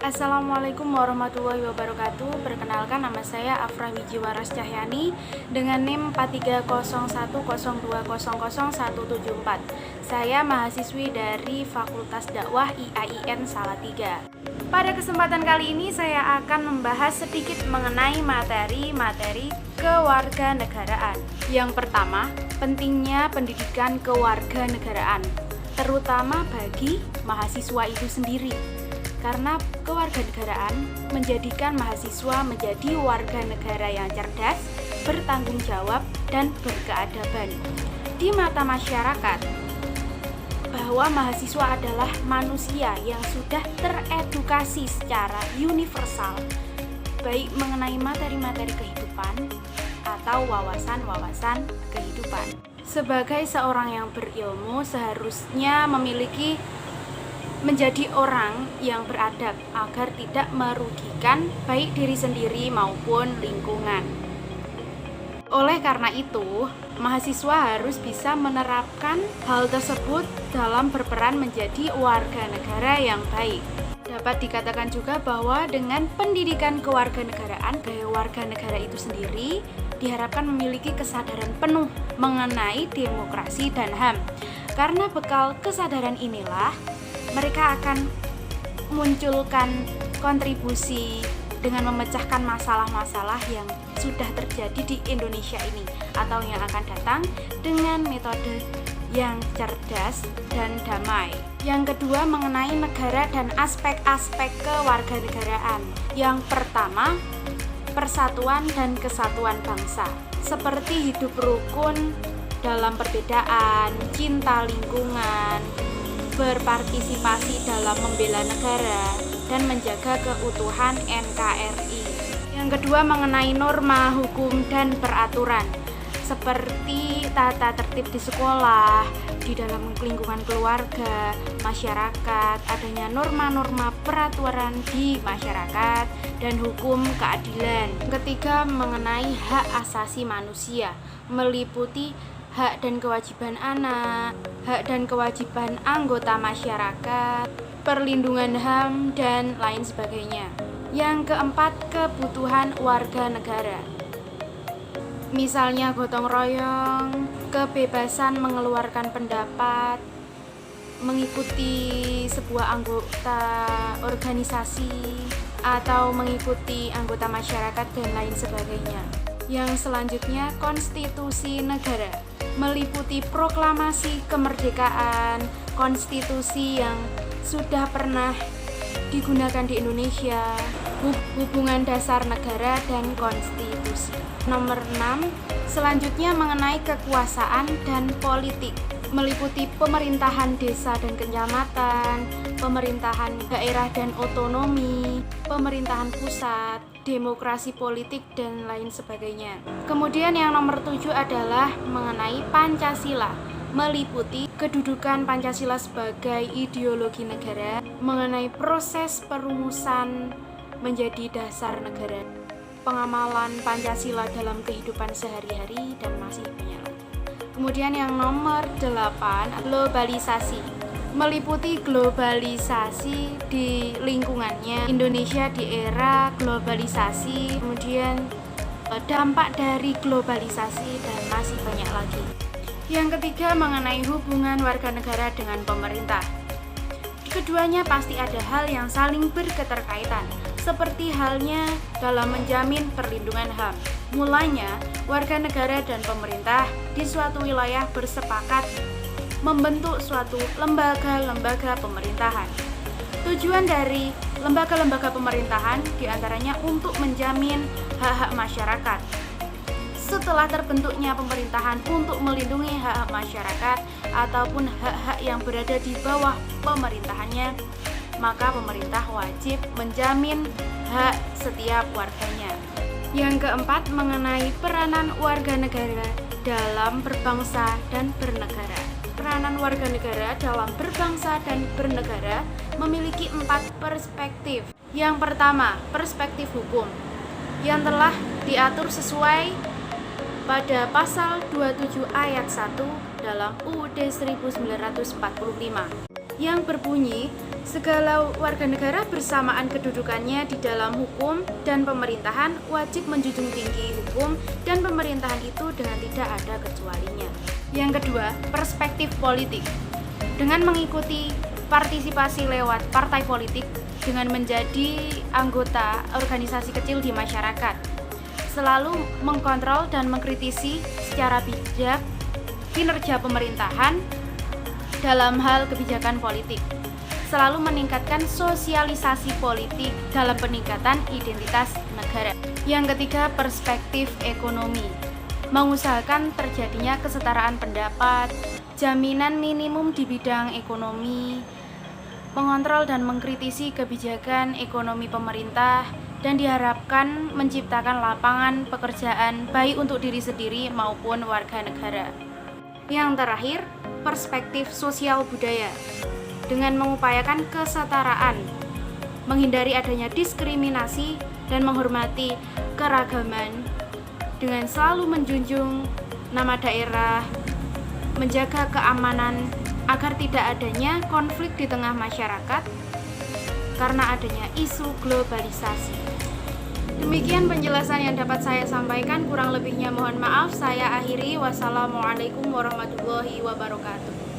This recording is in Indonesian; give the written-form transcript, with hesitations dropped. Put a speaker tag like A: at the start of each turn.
A: Assalamualaikum warahmatullahi wabarakatuh. Perkenalkan, nama saya Afrah Wijiwaras Cahyani dengan NIM 430102000174. Saya mahasiswi dari Fakultas Dakwah IAIN Salatiga. Pada kesempatan kali ini saya akan membahas sedikit mengenai materi kewarganegaraan. Yang pertama, pentingnya pendidikan kewarganegaraan, terutama bagi mahasiswa itu sendiri. Karena kewarganegaraan menjadikan mahasiswa menjadi warga negara yang cerdas, bertanggung jawab, dan berkeadaban di mata masyarakat, bahwa mahasiswa adalah manusia yang sudah teredukasi secara universal, baik mengenai materi-materi kehidupan atau wawasan-wawasan kehidupan. Sebagai seorang yang berilmu, seharusnya menjadi orang yang beradab agar tidak merugikan baik diri sendiri maupun lingkungan. Oleh karena itu, mahasiswa harus bisa menerapkan hal tersebut dalam berperan menjadi warga negara yang baik. Dapat dikatakan juga bahwa dengan pendidikan kewarganegaraan, gaya warga negara itu sendiri diharapkan memiliki kesadaran penuh mengenai demokrasi dan HAM. Karena bekal kesadaran inilah mereka akan munculkan kontribusi dengan memecahkan masalah-masalah yang sudah terjadi di Indonesia ini atau yang akan datang dengan metode yang cerdas dan damai. Yang kedua, mengenai negara dan aspek-aspek kewarganegaraan. Yang pertama, persatuan dan kesatuan bangsa, seperti hidup rukun dalam perbedaan, cinta lingkungan, berpartisipasi dalam membela negara, dan menjaga keutuhan NKRI. Yang kedua, mengenai norma, hukum, dan peraturan, seperti tata tertib di sekolah, di dalam lingkungan keluarga, masyarakat, adanya norma-norma peraturan di masyarakat, dan hukum keadilan. Ketiga, mengenai hak asasi manusia, meliputi hak dan kewajiban anak, hak dan kewajiban anggota masyarakat, perlindungan HAM, dan lain sebagainya. Yang keempat, kebutuhan warga negara. Misalnya gotong royong, kebebasan mengeluarkan pendapat, mengikuti sebuah anggota organisasi, atau mengikuti anggota masyarakat, dan lain sebagainya. Yang selanjutnya, konstitusi negara, meliputi proklamasi kemerdekaan, konstitusi yang sudah pernah digunakan di Indonesia, hubungan dasar negara, dan konstitusi. Nomor 6, selanjutnya mengenai kekuasaan dan politik, meliputi pemerintahan desa dan kecamatan, pemerintahan daerah dan otonomi, pemerintahan pusat, demokrasi politik, dan lain sebagainya. Kemudian yang nomor 7 adalah mengenai Pancasila, meliputi kedudukan Pancasila sebagai ideologi negara, mengenai proses perumusan menjadi dasar negara, pengamalan Pancasila dalam kehidupan sehari-hari, dan masih banyak lagi. Kemudian yang nomor 8, globalisasi, meliputi globalisasi di lingkungannya, Indonesia di era globalisasi, kemudian dampak dari globalisasi, dan masih banyak lagi. Yang ketiga, mengenai hubungan warga negara dengan pemerintah. Keduanya pasti ada hal yang saling berketerkaitan, seperti halnya dalam menjamin perlindungan HAM. Mulanya, warga negara dan pemerintah di suatu wilayah bersepakat membentuk suatu lembaga-lembaga pemerintahan. Tujuan dari lembaga-lembaga pemerintahan diantaranya untuk menjamin hak-hak masyarakat. Setelah terbentuknya pemerintahan untuk melindungi hak-hak masyarakat ataupun hak-hak yang berada di bawah pemerintahannya, maka pemerintah wajib menjamin hak setiap warganya. Yang keempat, mengenai peranan warga negara dalam berbangsa dan bernegara. Peranan warga negara dalam berbangsa dan bernegara memiliki 4 perspektif. Yang pertama, perspektif hukum yang telah diatur sesuai pada pasal 27 ayat 1 dalam UUD 1945 yang berbunyi Segala warga negara bersamaan kedudukannya di dalam hukum dan pemerintahan wajib menjunjung tinggi hukum dan pemerintahan itu dengan tidak ada kecualinya. Yang kedua, perspektif politik. Dengan mengikuti partisipasi lewat partai politik dengan menjadi anggota organisasi kecil di masyarakat, selalu mengkontrol dan mengkritisi secara bijak kinerja pemerintahan dalam hal kebijakan politik, selalu meningkatkan sosialisasi politik dalam peningkatan identitas negara. Yang ketiga, perspektif ekonomi. Mengusahakan terjadinya kesetaraan pendapat, jaminan minimum di bidang ekonomi, mengontrol dan mengkritisi kebijakan ekonomi pemerintah, dan diharapkan menciptakan lapangan pekerjaan baik untuk diri sendiri maupun warga negara. Yang terakhir, perspektif sosial budaya. Dengan mengupayakan kesetaraan, menghindari adanya diskriminasi, dan menghormati keragaman, dengan selalu menjunjung nama daerah, menjaga keamanan agar tidak adanya konflik di tengah masyarakat karena adanya isu globalisasi. Demikian penjelasan yang dapat saya sampaikan, kurang lebihnya mohon maaf. Saya akhiri. Wassalamualaikum warahmatullahi wabarakatuh.